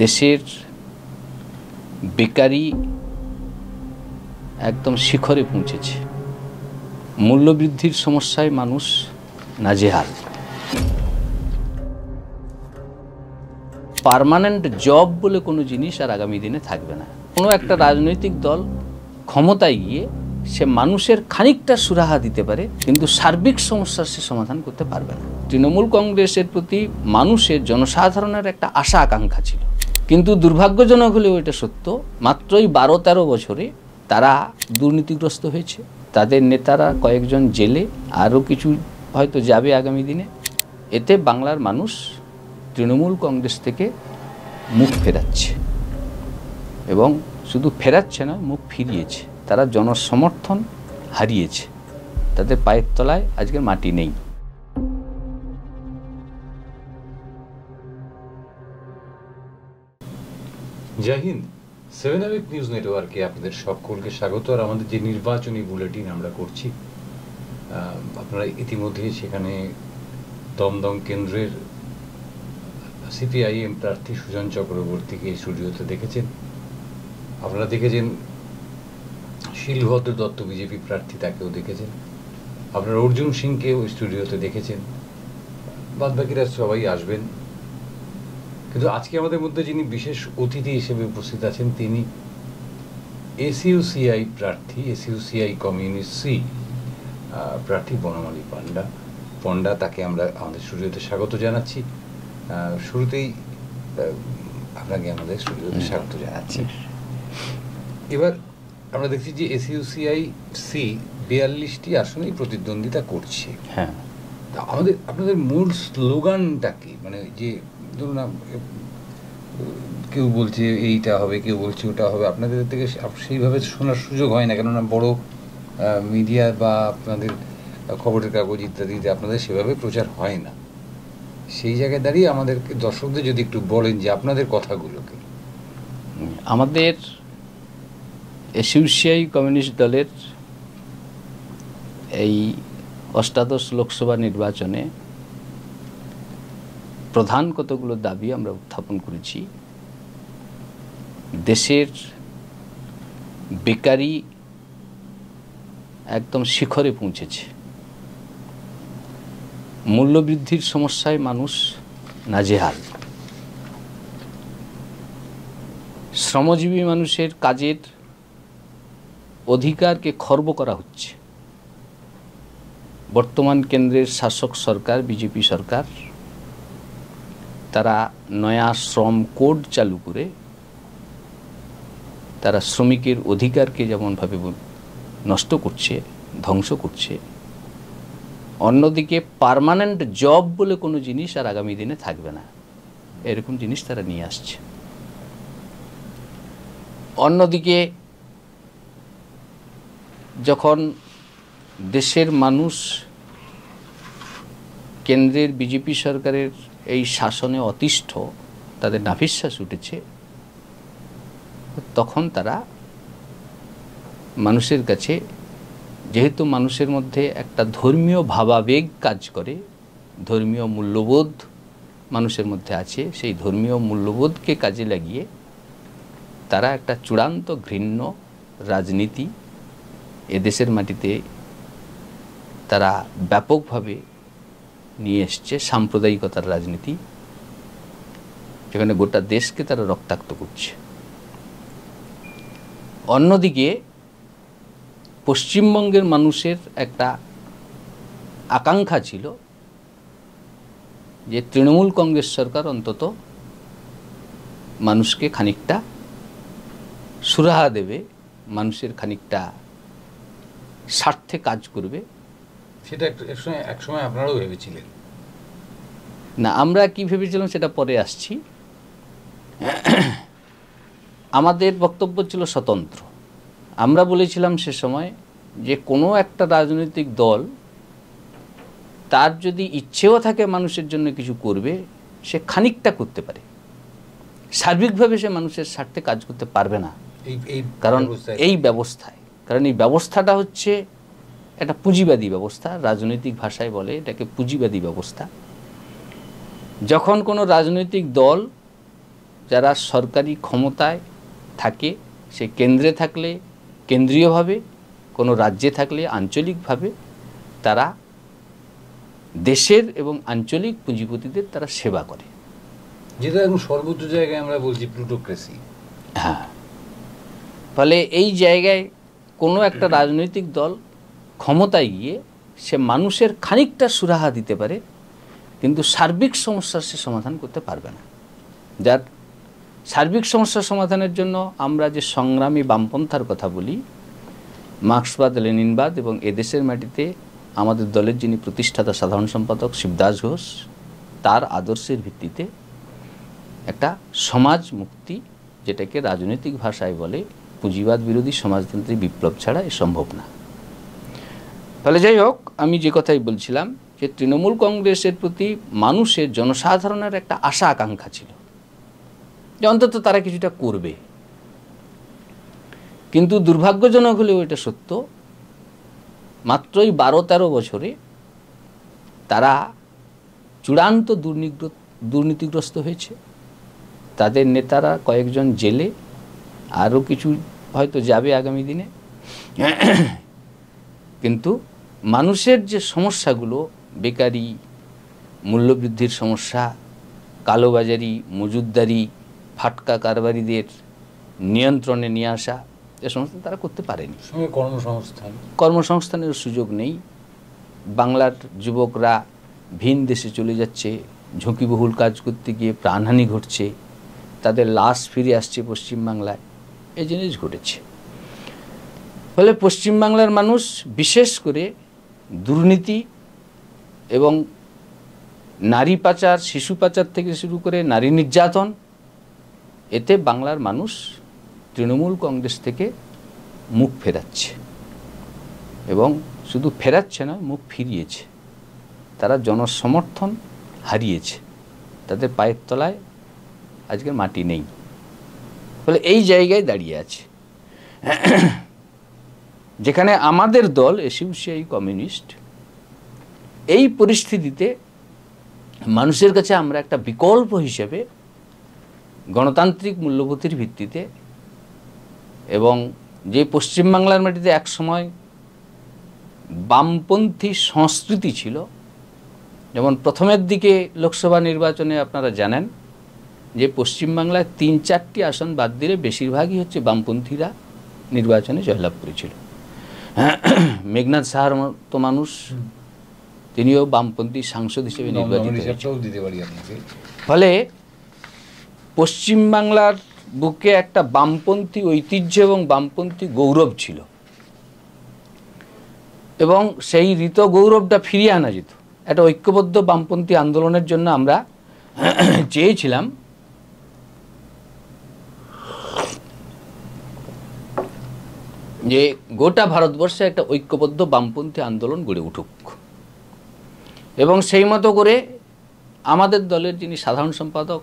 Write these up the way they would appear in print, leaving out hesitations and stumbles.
দেশের বেকারি একদম শিখরে পৌঁছেছে। মূল্যবৃদ্ধির সমস্যায় মানুষ নাজেহাল। পার্মানেন্ট জব বলে কোনো জিনিস আর আগামী দিনে থাকবে না। কোনো একটা রাজনৈতিক দল ক্ষমতায় গিয়ে সে মানুষের খানিকটা সুরাহা দিতে পারে, কিন্তু সার্বিক সমস্যার সে সমাধান করতে পারবে না। তৃণমূল কংগ্রেসের প্রতি মানুষের, জনসাধারণের একটা আশা আকাঙ্ক্ষা ছিল, কিন্তু দুর্ভাগ্যজনক হলেও এটা সত্য, মাত্রই 12-13 বছরে তারা দুর্নীতিগ্রস্ত হয়েছে। তাদের নেতারা কয়েকজন জেলে, আরও কিছু হয়তো যাবে আগামী দিনে। এতে বাংলার মানুষ তৃণমূল কংগ্রেস থেকে মুখ ফেরাচ্ছে, এবং শুধু ফেরাচ্ছে না, মুখ ফিরিয়েছে। তারা জনসমর্থন হারিয়েছে, তাদের পায়ের তলায় আজকের মাটি নেই। জয় হিন্দ। 7 আওয়ার নিউজ নেটওয়ার্কে আপনাদের সকলকে স্বাগত। আর আমাদের যে নির্বাচনী বুলেটিন আমরা করছি, আপনারা ইতিমধ্যে সেখানে দমদম কেন্দ্রের সিপিআইএম প্রার্থী সুজন চক্রবর্তীকে স্টুডিওতে দেখেছেন। আপনারা দেখেছেন শিলভদ্র দত্ত বিজেপি প্রার্থী, তাকেও দেখেছেন। আপনারা অর্জুন সিংকেও স্টুডিওতে দেখেছেন। বাদবাকিরা সবাই আসবেন, কিন্তু আজকে আমাদের মধ্যে যিনি বিশেষ অতিথি হিসেবে উপস্থিত আছেন, তিনি এসইউসিআই প্রার্থী, এসইউসিআই কমিউনিস্ট সি প্রার্থী বনমালী পণ্ডা। তাকে আমরা আমাদের স্টুডিওতে স্বাগত জানাচ্ছি। শুরুতেই আপনাকে আমাদের স্টুডিওতে স্বাগত জানাচ্ছি। এবার আমরা দেখছি যে এসইউসিআই সি 42টি আসনেই প্রতিদ্বন্দ্বিতা করছে। হ্যাঁ, আপনাদের মূল স্লোগানটা কি? মানে যে ধরুন, কেউ বলছে এইটা হবে, কেউ বলছে ওটা হবে, আপনাদের থেকে সেইভাবে শোনার সুযোগ হয় না, কেননা বড় মিডিয়া বা আপনাদের খবরের কাগজ ইত্যাদিতে আপনাদের সেভাবে প্রচার হয় না। সেই জায়গায় দাঁড়িয়ে আমাদের দর্শকদের যদি একটু বলেন যে আপনাদের কথাগুলোকে। আমাদের এসইউসিআই কমিউনিস্ট দলের এই অষ্টাদশ লোকসভা নির্বাচনে প্রধান কতগুলো দাবি আমরা উত্থাপন করেছি। দেশের বেকারি একদম শিখরে পৌঁছেছে। মূল্যবৃদ্ধির সমস্যায় মানুষ নাজেহাল। শ্রমজীবী মানুষের কাজের অধিকারকে খর্ব করা হচ্ছে। বর্তমান কেন্দ্রের শাসক সরকার, বিজেপি সরকার, তারা নয়া শ্রম কোড চালু করে তারা শ্রমিকের অধিকারকে যেমনভাবে নষ্ট করছে, ধ্বংস করছে, অন্যদিকে পার্মানেন্ট জব বলে কোনো জিনিস আর আগামী দিনে থাকবে না, এরকম জিনিস তারা নিয়ে আসছে। অন্যদিকে যখন দেশের মানুষ কেন্দ্রের বিজেপি সরকারের এই শাসনে অতিষ্ঠ, তাদের নাভিশ্বাস উঠেছে, তখন তারা মানুষের কাছে, যেহেতু মানুষের মধ্যে একটা ধর্মীয় ভাবাবেগ কাজ করে, ধর্মীয় মূল্যবোধ মানুষের মধ্যে আছে, সেই ধর্মীয় মূল্যবোধকে কাজে লাগিয়ে তারা একটা চূড়ান্ত ঘৃণ্য রাজনীতি এদেশের মাটিতে তারা ব্যাপকভাবে নিয়ে এসছে। সাম্প্রদায়িকতার রাজনীতি, যেখানে গোটা দেশকে তারা রক্তাক্ত করছে। অন্যদিকে পশ্চিমবঙ্গের মানুষের একটা আকাঙ্ক্ষা ছিল যে তৃণমূল কংগ্রেস সরকার অন্তত মানুষকে খানিকটা সুরাহা দেবে, মানুষের খানিকটা স্বার্থে কাজ করবে। সেটা এক সময় আপনারাও ভেবেছিলেন না? আমরা কি ভেবেছিলাম সেটা পরে আসছি। আমাদের বক্তব্য ছিল স্বতন্ত্র। আমরা বলেছিলাম সে সময় যে কোনো একটা রাজনৈতিক দল তার যদি ইচ্ছেও থাকে মানুষের জন্য কিছু করবে, সে খানিকটা করতে পারে, সার্বিকভাবে সে মানুষের স্বার্থে কাজ করতে পারবে না। কারণ এই ব্যবস্থাটা হচ্ছে একটা পুঁজিবাদী ব্যবস্থা। রাজনৈতিক ভাষায় বলে এটাকে পুঁজিবাদী ব্যবস্থা। যখন কোনো রাজনৈতিক দল যারা সরকারি ক্ষমতায় থাকে, সে কেন্দ্রে থাকলে কেন্দ্রীয়ভাবে, কোনো রাজ্যে থাকলে আঞ্চলিকভাবে, তারা দেশের এবং আঞ্চলিক পুঁজিপতিদের তারা সেবা করে, যেটা এখন সর্বোচ্চ জায়গায় আমরা বলছি প্লুটোক্রেসি। হ্যাঁ, ফলে এই জায়গায় কোনো একটা রাজনৈতিক দল ক্ষমতায় গিয়ে সে মানুষের খানিকটা সুরাহা দিতে পারে, কিন্তু সার্বিক সমস্যার সে সমাধান করতে পারবে না। যার সার্বিক সমস্যার সমাধানের জন্য আমরা যে সংগ্রামী বামপন্থার কথা বলি, মার্ক্সবাদ, লেনিনবাদ এবং এদেশের মাটিতে আমাদের দলের যিনি প্রতিষ্ঠাতা সাধারণ সম্পাদক শিবদাস ঘোষ, তার আদর্শের ভিত্তিতে একটা সমাজ মুক্তি, যেটাকে রাজনৈতিক ভাষায় বলে পুঁজিবাদ বিরোধী সমাজতান্ত্রিক বিপ্লব ছাড়া এ সম্ভব না। ফলে যাই হোক, আমি যে কথাই বলছিলাম যে তৃণমূল কংগ্রেসের প্রতি মানুষের, জনসাধারণের একটা আশা আকাঙ্ক্ষা ছিল যে অন্তত তারা কিছুটা করবে, কিন্তু দুর্ভাগ্যজনক হলেও এটা সত্য, মাত্রই 12-13 বছরে তারা চূড়ান্ত দুর্নীতিগ্রস্ত হয়েছে। তাদের নেতারা কয়েকজন জেলে, আরও কিছু হয়তো যাবে আগামী দিনে। কিন্তু মানুষের যে সমস্যাগুলো, বেকারি, মূল্যবৃদ্ধির সমস্যা, কালোবাজারি, মজুতদারি, ফাটকা কারবারিদের নিয়ন্ত্রণে নিয়ে আসা, এ সমস্ত তারা করতে পারেনি। কর্মসংস্থানের সুযোগ নেই। বাংলার যুবকরা ভিন দেশে চলে যাচ্ছে, ঝুঁকিবহুল কাজ করতে গিয়ে প্রাণহানি ঘটছে, তাদের লাশ ফিরে আসছে পশ্চিমবাংলায়, এই জিনিস ঘটেছে। ফলে পশ্চিমবাংলার মানুষ বিশেষ করে দুর্নীতি এবং নারী পাচার, শিশু পাচার থেকে শুরু করে নারী নির্যাতন, এতে বাংলার মানুষ তৃণমূল কংগ্রেস থেকে মুখ ফেরাচ্ছে, এবং শুধু ফেরাচ্ছে না, মুখ ফিরিয়েছে। তারা জনসমর্থন হারিয়েছে, তাদের পায়ের তলায় আজকে মাটি নেই। ফলে এই জায়গায় দাঁড়িয়ে আছে, যেখানে আমাদের দল এসইউসিআই কমিউনিস্ট এই পরিস্থিতিতে মানুষের কাছে আমরা একটা বিকল্প হিসেবে গণতান্ত্রিক মূল্যবোধের ভিত্তিতে, এবং যে পশ্চিমবাংলার মাটিতে একসময় বামপন্থী সংস্কৃতি ছিল, যেমন প্রথমের দিকে লোকসভা নির্বাচনে আপনারা জানেন যে পশ্চিমবাংলায় 3-4টি আসন বাদ দিলে বেশিরভাগই হচ্ছে বামপন্থীরা নির্বাচনে জয়লাভ করেছিল। মেঘনাথ সাহার মতো মানুষ, তিনিও বামপন্থী সাংসদ হিসেবে নির্বাচিত হয়েছেন। ফলে পশ্চিমবাংলার বুকে একটা বামপন্থী ঐতিহ্য এবং বামপন্থী গৌরব ছিল, এবং সেই ঋত গৌরবটা ফিরিয়ে আনা যেত। একটা ঐক্যবদ্ধ বামপন্থী আন্দোলনের জন্য আমরা চেয়েছিলাম যে গোটা ভারতবর্ষে একটা ঐক্যবদ্ধ বামপন্থী আন্দোলন গড়ে উঠুক, এবং সেই মতো করে আমাদের দলের যিনি সাধারণ সম্পাদক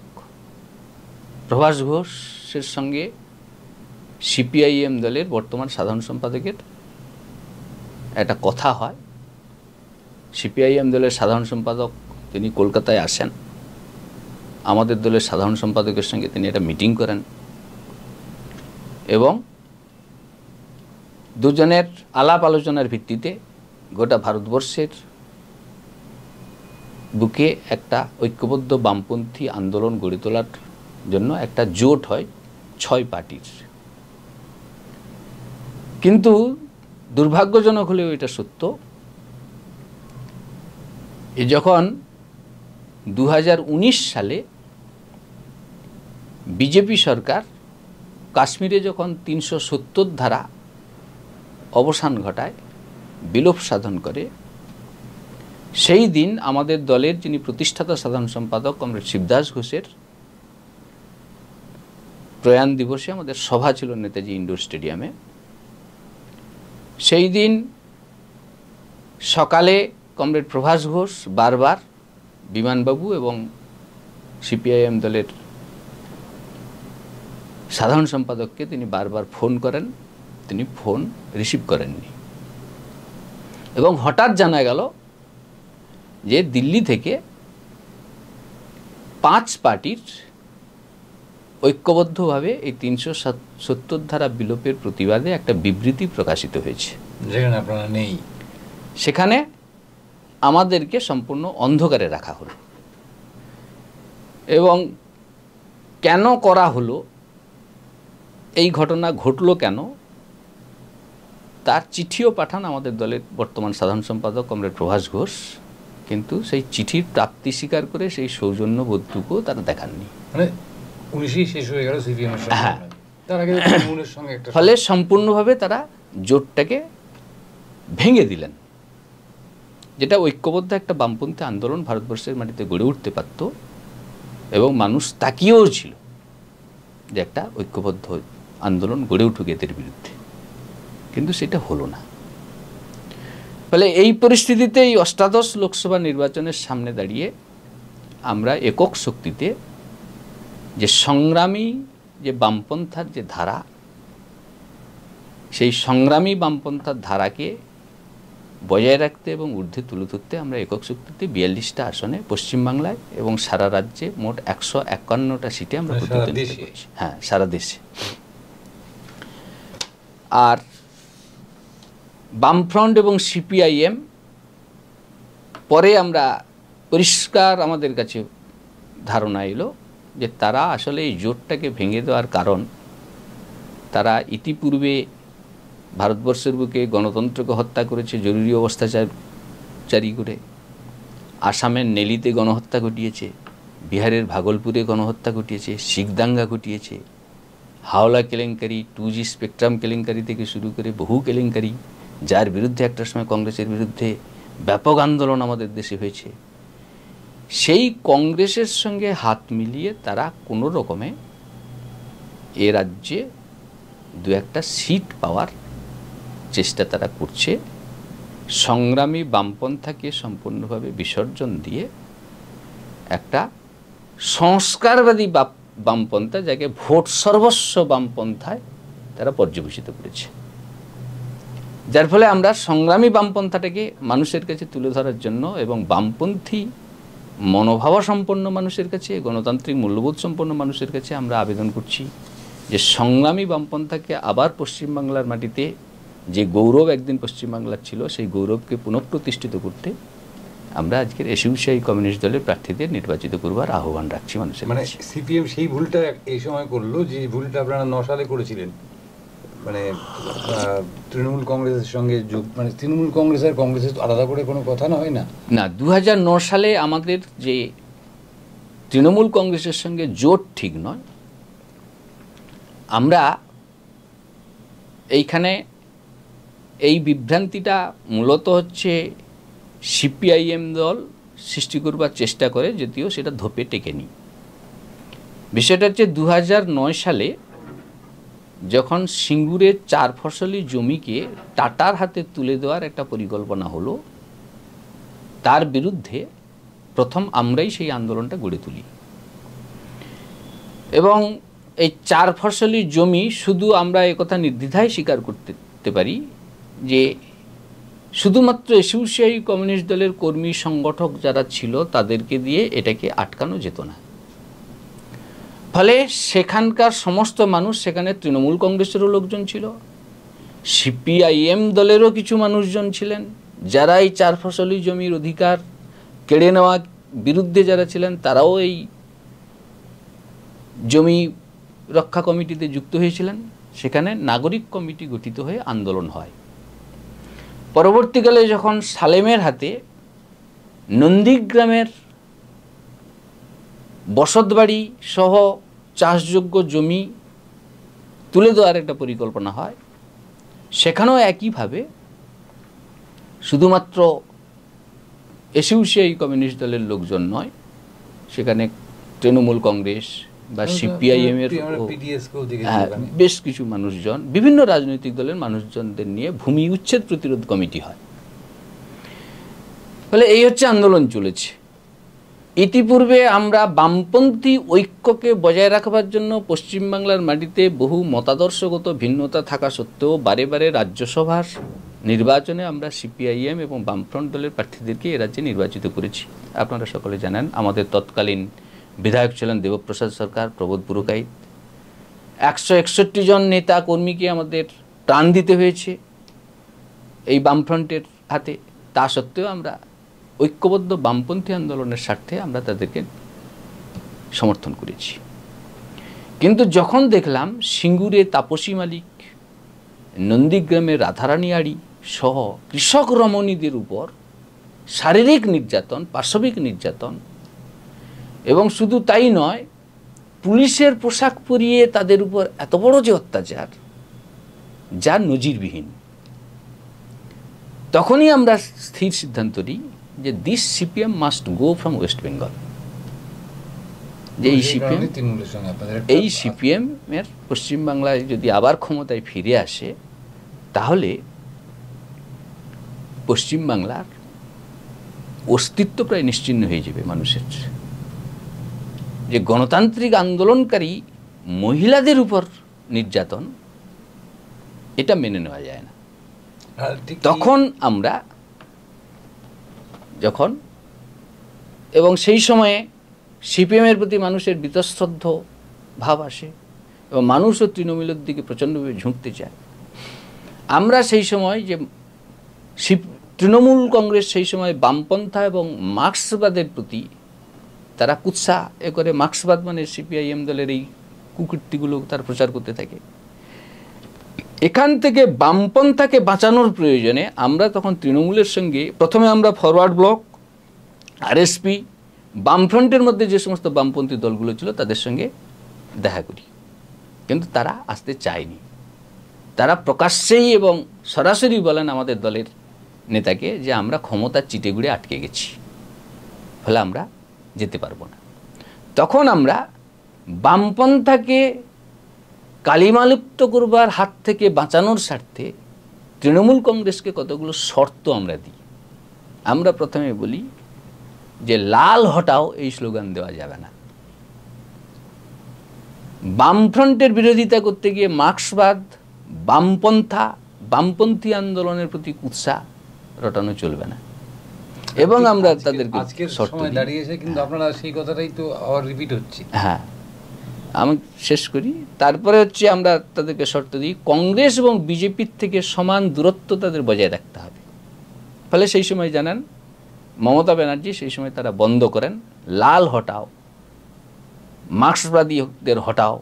প্রভাস ঘোষের সঙ্গে সিপিআইএম দলের বর্তমান সাধারণ সম্পাদকের একটা কথা হয়। সিপিআইএম দলের সাধারণ সম্পাদক তিনি কলকাতায় আসেন, আমাদের দলের সাধারণ সম্পাদকের সঙ্গে তিনি একটা মিটিং করেন, এবং দুজনের আলাপ আলোচনার ভিত্তিতে গোটা ভারতবর্ষের বুকে একটা ঐক্যবদ্ধ বামপন্থী আন্দোলন গড়ে তোলার জন্য একটা জোট হয় 6 পার্টির। কিন্তু দুর্ভাগ্যজনক হলেও এটা সত্য, যখন 2019 সালে বিজেপি সরকার কাশ্মীরে যখন 370 ধারা অবসান ঘটায়, বিলোপ সাধন করে, সেই দিন আমাদের দলের যিনি প্রতিষ্ঠাতা সাধারণ সম্পাদক কমরেড শিবদাস ঘোষের প্রয়াণ দিবসে আমাদের সভা ছিল নেতাজি ইন্ডোর স্টেডিয়ামে। সেই দিন সকালে কমরেড প্রভাস ঘোষ বারবার বিমানবাবু এবং সিপিআইএম দলের সাধারণ সম্পাদককে তিনি বারবার ফোন করেন, তিনি ফোন রিসিভ করেননি, এবং হঠাৎ জানা গেল যে দিল্লি থেকে 5 পার্টির ঐক্যবদ্ধভাবে এই ৩৭০ ধারা বিলোপের প্রতিবাদে একটা বিবৃতি প্রকাশিত হয়েছে, যেখানে আপনারা নেই। সেখানে আমাদেরকে সম্পূর্ণ অন্ধকারে রাখা হলো। এবং কেন করা হলো, এই ঘটনা ঘটলো কেন, তার চিঠিও পাঠান আমাদের দলের বর্তমান সাধারণ সম্পাদক কমরেড প্রভাস ঘোষ, কিন্তু সেই চিঠির প্রাপ্তি স্বীকার করে সেই সৌজন্যবোধটুকুও তারা দেখাননি। মানে 19ই শেষ হয়ে গেল সিপিএম এর সঙ্গে। হ্যাঁ, তার আগে তৃণমূলের সঙ্গে একটা, ফলে সম্পূর্ণভাবে তারা জোটটাকে ভেঙে দিলেন, যেটা ঐক্যবদ্ধ একটা বামপন্থী আন্দোলন ভারতবর্ষের মাটিতে গড়ে উঠতে পারত এবং মানুষ তাকিয়েও ছিল যে একটা ঐক্যবদ্ধ আন্দোলন গড়ে উঠুক এদের বিরুদ্ধে, কিন্তু সেটা হলো না। ফলে এই পরিস্থিতিতে এই অষ্টাদশ লোকসভা নির্বাচনের সামনে দাঁড়িয়ে আমরা একক শক্তিতে যে সংগ্রামী যে বামপন্থার যে ধারা, সেই সংগ্রামী বামপন্থার ধারাকে বজায় রাখতে এবং ঊর্ধ্বে তুলে ধরতে আমরা একক শক্তিতে 42টা আসনে পশ্চিমবাংলায় এবং সারা রাজ্যে মোট 151টা সিটে আমরা প্রতিদ্বন্দ্বিতা করছি। হ্যাঁ, সারা দেশে। আর বামফ্রন্ট এবং সিপিআইএম পরে আমরা পরিষ্কার আমাদের কাছে ধারণা এলো যে তারা আসলে এই জোটটাকে ভেঙে দেওয়ার কারণ, তারা ইতিপূর্বে ভারতবর্ষের বুকে গণতন্ত্রকে হত্যা করেছে জরুরি অবস্থা জারি করে, আসামের নেলিতে গণহত্যা ঘটিয়েছে, বিহারের ভাগলপুরে গণহত্যা ঘটিয়েছে, শিখ দাঙ্গা ঘটিয়েছে, হাওলা কেলেঙ্কারি, 2G স্পেকট্রাম কেলেঙ্কারি থেকে শুরু করে বহু কেলেঙ্কারি, যার বিরুদ্ধে একটা সময় কংগ্রেসের বিরুদ্ধে ব্যাপক আন্দোলন আমাদের দেশে হয়েছে। সেই কংগ্রেসের সঙ্গে হাত মিলিয়ে তারা কোনো রকমে এ রাজ্যে 2-1টা সিট পাওয়ার চেষ্টা তারা করছে, সংগ্রামী বামপন্থাকে সম্পূর্ণভাবে বিসর্জন দিয়ে একটা সংস্কারবাদী বামপন্থা, যাকে ভোট সর্বস্ব বামপন্থায় তারা পর্যবেসিত করেছে। যার ফলে আমরা সংগ্রামী বামপন্থাটাকে মানুষের কাছে তুলে ধরার জন্য এবং বামপন্থী মনোভাবসম্পন্ন মানুষের কাছে, গণতান্ত্রিক মূল্যবোধ সম্পন্ন মানুষের কাছে আমরা আবেদন করছি যে সংগ্রামী বামপন্থাকে আবার পশ্চিমবাংলার মাটিতে যে গৌরব একদিন পশ্চিমবাংলার ছিল, সেই গৌরবকে পুনঃপ্রতিষ্ঠিত করতে আমরা আজকের এসইউসিআই কমিউনিস্ট দলের প্রার্থীদের নির্বাচিত করবার আহ্বান রাখছি মানুষের। মানে সিপিএম সেই ভুলটা এই সময় করলো যে ভুলটা আপনারা 9 সালে করেছিলেন, মানে তৃণমূল কংগ্রেসের সঙ্গে যোগ, মানে তৃণমূল কংগ্রেস আর কংগ্রেসের আলাদা করে কোনো কথা না হয় না। না, 2009 সালে আমাদের যে তৃণমূল কংগ্রেসের সঙ্গে জোট ঠিক নয়, আমরা এইখানে এই বিভ্রান্তিটা মূলত হচ্ছে সিপিআইএম দল সৃষ্টি করবার চেষ্টা করে, যদিও সেটা ধোপে টেকেনি। বিষয়টা হচ্ছে 2009 সালে যখন সিঙ্গুরের 4 ফসলি জমিকে টাটার হাতে তুলে দেওয়ার একটা পরিকল্পনা হলো, তার বিরুদ্ধে প্রথম আমরাই সেই আন্দোলনটা গড়ে তুলি। এবং এই 4 ফসলি জমি শুধু আমরা একথা নির্দ্বিধায় স্বীকার করতে পারি যে শুধুমাত্র এসইউসিআই কমিউনিস্ট দলের কর্মী সংগঠক যারা ছিল তাদেরকে দিয়ে এটাকে আটকানো যেত না। ফলে সেখানকার সমস্ত মানুষ, সেখানে তৃণমূল কংগ্রেসেরও লোকজন ছিল, সিপিআইএম দলেরও কিছু মানুষজন ছিলেন, যারা এই 4 ফসলি জমির অধিকার কেড়ে নেওয়া বিরুদ্ধে যারা ছিলেন, তারাও এই জমি রক্ষা কমিটিতে যুক্ত হয়েছিলেন। সেখানে নাগরিক কমিটি গঠিত হয়ে আন্দোলন হয়। পরবর্তীকালে যখন সালেমের হাতে নন্দীগ্রামের বসতবাড়ি সহ চাষযোগ্য জমি তুলে দেওয়ার একটা পরিকল্পনা হয়, সেখানেও একইভাবে শুধুমাত্র এসইউসিআই কমিউনিস্ট দলের লোকজন নয়, সেখানে তৃণমূল কংগ্রেস বা সিপিআইএম এর বেশ কিছু মানুষজন, বিভিন্ন রাজনৈতিক দলের মানুষজনদের নিয়ে ভূমি উচ্ছেদ প্রতিরোধ কমিটি হয়। ফলে এই হচ্ছে আন্দোলন চলেছে। ইতিপূর্বে আমরা বামপন্থী ঐক্যকে বজায় রাখবার জন্য পশ্চিমবাংলার মাটিতে বহু মতাদর্শগত ভিন্নতা থাকা সত্ত্বেও বারে বারে রাজ্যসভার নির্বাচনে আমরা সিপিআইএম এবং বামফ্রন্ট দলের প্রার্থীদেরকে এ রাজ্যে নির্বাচিত করেছি। আপনারা সকলে জানেন আমাদের তৎকালীন বিধায়ক ছিলেন দেবপ্রসাদ সরকার, প্রবোধ পুরকাইত, 161 জন নেতা কর্মীকে আমাদের প্রাণ দিতে হয়েছে এই বামফ্রন্টের হাতে। তা সত্ত্বেও আমরা ঐক্যবদ্ধ বামপন্থী আন্দোলনের স্বার্থে আমরা তাদেরকে সমর্থন করেছি। কিন্তু যখন দেখলাম সিঙ্গুরে তাপসী মালিক, নন্দীগ্রামের রাধারানী আড়ি সহ কৃষক রমণীদের উপর শারীরিক নির্যাতন, পাশবিক নির্যাতন, এবং শুধু তাই নয়, পুলিশের পোশাক পরিয়ে তাদের উপর এত বড় যে অত্যাচার, যা নজিরবিহীন, তখনই আমরা স্থির সিদ্ধান্ত নিই যে this CPM must go from West Bengal. যে এই সিপিএম এর পশ্চিমবাংলায় যদি আবার ক্ষমতায় ফিরে আসে, তাহলে পশ্চিমবাংলার অস্তিত্ব প্রায় নিশ্চিহ্ন হয়ে যাবে মানুষের। যে গণতান্ত্রিক আন্দোলনকারী মহিলাদের উপর নির্যাতন, এটা মেনে নেওয়া যায় না। তখন আমরা এবং সেই সময়ে সিপিএমের প্রতি মানুষের বীতশ্রদ্ধ ভাব আসে এবং মানুষও তৃণমূলের দিকে প্রচণ্ডভাবে ঝুঁকতে চায়। আমরা সেই সময় যে তৃণমূল কংগ্রেস সেই সময় বামপন্থা এবং মার্ক্সবাদের প্রতি তারা কুৎসা করে, মার্ক্সবাদ মানে সিপিআইএম দলের এই কুকীর্তিগুলো তারা প্রচার করতে থাকে। এখান থেকে বামপন্থাকে বাঁচানোর প্রয়োজনে আমরা তখন তৃণমূলের সঙ্গে প্রথমে আমরা ফরওয়ার্ড ব্লক, আরএসপি, বামফ্রন্টের মধ্যে যে সমস্ত বামপন্থী দলগুলো ছিল তাদের সঙ্গে দেখা করি, কিন্তু তারা আসতে চায়নি। তারা প্রকাশ্যেই এবং সরাসরি বলেন আমাদের দলের নেতাকে যে আমরা ক্ষমতার চিটেগুড়ে আটকে গেছি, ফলে আমরা যেতে পারবো না। তখন আমরা বামপন্থাকে কালিমালিপ্ত করবার হাত থেকে বাঁচানোর স্বার্থে তৃণমূল কংগ্রেসকে কতগুলো শর্ত আমরা দিই। আমরা প্রথমে বলি যে লাল হটাও এই স্লোগান দেওয়া যাবে না। বামফ্রন্টের বিরোধিতা করতে গিয়ে মার্ক্সবাদ, বামপন্থা, বামপন্থী আন্দোলনের প্রতি উৎসাহ রটানো চলবে না। এবং আমরা তাদেরকে শর্ত দাঁড়িয়েছে, কিন্তু আপনারা সেই কথাটাই তো আবার রিপিট হচ্ছে। হ্যাঁ, আমি শেষ করি। তারপরে হচ্ছে আমরা তাদেরকে শর্ত দিই কংগ্রেস এবং বিজেপির থেকে সমান দূরত্ব তাদের বজায় রাখতে হবে। ফলে সেই সময় জানেন মমতা ব্যানার্জি সেই সময় তারা বন্ধ করেন লাল হটাও, মার্ক্সবাদীদের হটাও,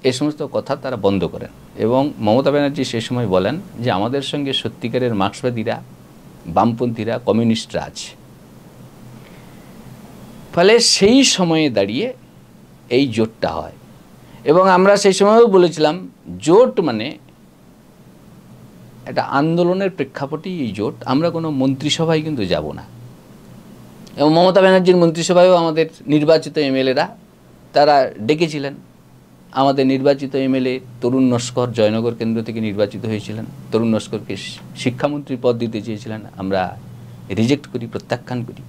এই সমস্ত কথা তারা বন্ধ করেন। এবং মমতা ব্যানার্জি সেই সময় বলেন যে আমাদের সঙ্গে সত্যিকারের মার্ক্সবাদীরা, বামপন্থীরা, কমিউনিস্টরা আছে। ফলে সেই সময়ে দাঁড়িয়ে এই জোটটা হয়। এবং আমরা সেই সময়ও বলেছিলাম জোট মানে একটা আন্দোলনের প্রেক্ষাপটেই এই জোট। আমরা কোনো মন্ত্রিসভায় কিন্তু যাব না। এবং মমতা ব্যানার্জির মন্ত্রিসভায়ও আমাদের নির্বাচিত এমএলএরা তারা ডেকেছিলেন। আমাদের নির্বাচিত এমএলএ তরুণ নস্কর জয়নগর কেন্দ্র থেকে নির্বাচিত হয়েছিলেন। তরুণ নস্করকে শিক্ষামন্ত্রী পদ দিতে চেয়েছিলেন, আমরা রিজেক্ট করি, প্রত্যাখ্যান করি।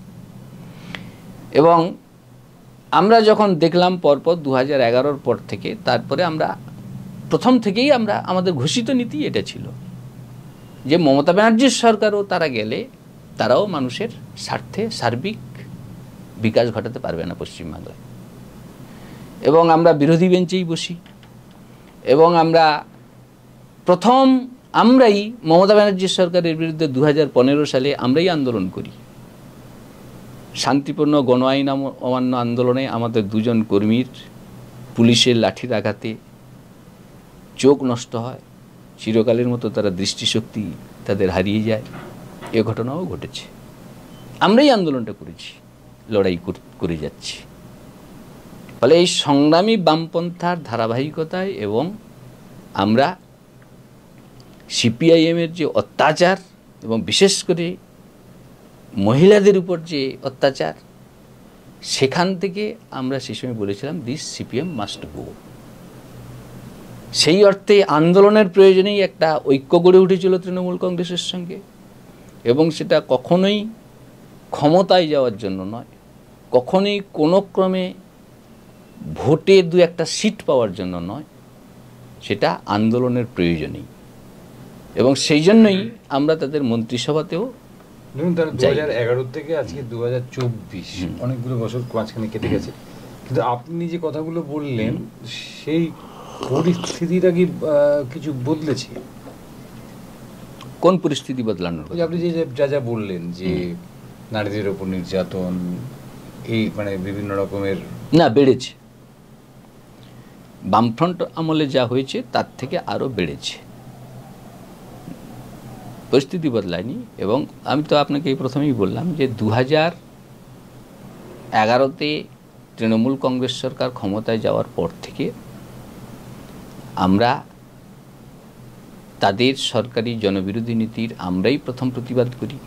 এবং আমরা যখন দেখলাম পরপর 2011 পর থেকে, তারপরে আমরা প্রথম থেকেই আমরা আমাদের ঘোষিত নীতি এটা ছিল যে মমতা ব্যানার্জির সরকারও তারা গেলে তারাও মানুষের স্বার্থে সার্বিক বিকাশ ঘটাতে পারবে না পশ্চিমবাংলায়। এবং আমরা বিরোধী বেঞ্চেই বসি। এবং আমরা আমরাই মমতা ব্যানার্জির সরকারের বিরুদ্ধে 2015 সালে আমরাই আন্দোলন করি। শান্তিপূর্ণ গণ আইন অমান্য আন্দোলনে আমাদের 2 জন কর্মীর পুলিশের লাঠির আঘাতে চোখ নষ্ট হয়, চিরকালের মতো তারা দৃষ্টিশক্তি তাদের হারিয়ে যায়। এ ঘটনাও ঘটেছে। আমরাই আন্দোলনটা করেছি, লড়াই করে যাচ্ছি। ফলে এই সংগ্রামী বামপন্থার ধারাবাহিকতায় এবং আমরা সিপিআইএমের যে অত্যাচার এবং বিশেষ করে মহিলাদের উপর যে অত্যাচার, সেখান থেকে আমরা সেই সময় বলেছিলাম দিস সিপিএম মাস্ট গো। সেই অর্থে আন্দোলনের প্রয়োজনেই একটা ঐক্য গড়ে উঠেছিল তৃণমূল কংগ্রেসের সঙ্গে। এবং সেটা কখনোই ক্ষমতায় যাওয়ার জন্য নয়, কখনোই কোনো ক্রমে ভোটে 2-1টা সিট পাওয়ার জন্য নয়, সেটা আন্দোলনের প্রয়োজনেই। এবং সেই জন্যই আমরা তাদের মন্ত্রিসভাতেও 2011 থেকে আজকে 2024 অনেকগুলো বছর মাঝখানে কেটে গেছে। কিন্তু আপনি যে কথাগুলো বললেন সেই পরিস্থিতিটা কি কিছু বদলেছে? কোন পরিস্থিতি বদলানোর? আপনি যে যা বললেন যে নারীদের ওপর নির্যাতন, এই মানে বিভিন্ন রকমের, না, বেড়েছে। বামফ্রন্ট আমলে যা হয়েছে তার থেকে আরও বেড়েছে, পরিস্থিতি বদলায়নি। এবং আমি তো আপনাকে এই প্রথমেই বললাম যে 2011-তে তৃণমূল কংগ্রেস সরকার ক্ষমতায় যাওয়ার পর থেকে আমরা তাদের সরকারি জনবিরোধী নীতির আমরাই প্রথম প্রতিবাদ করি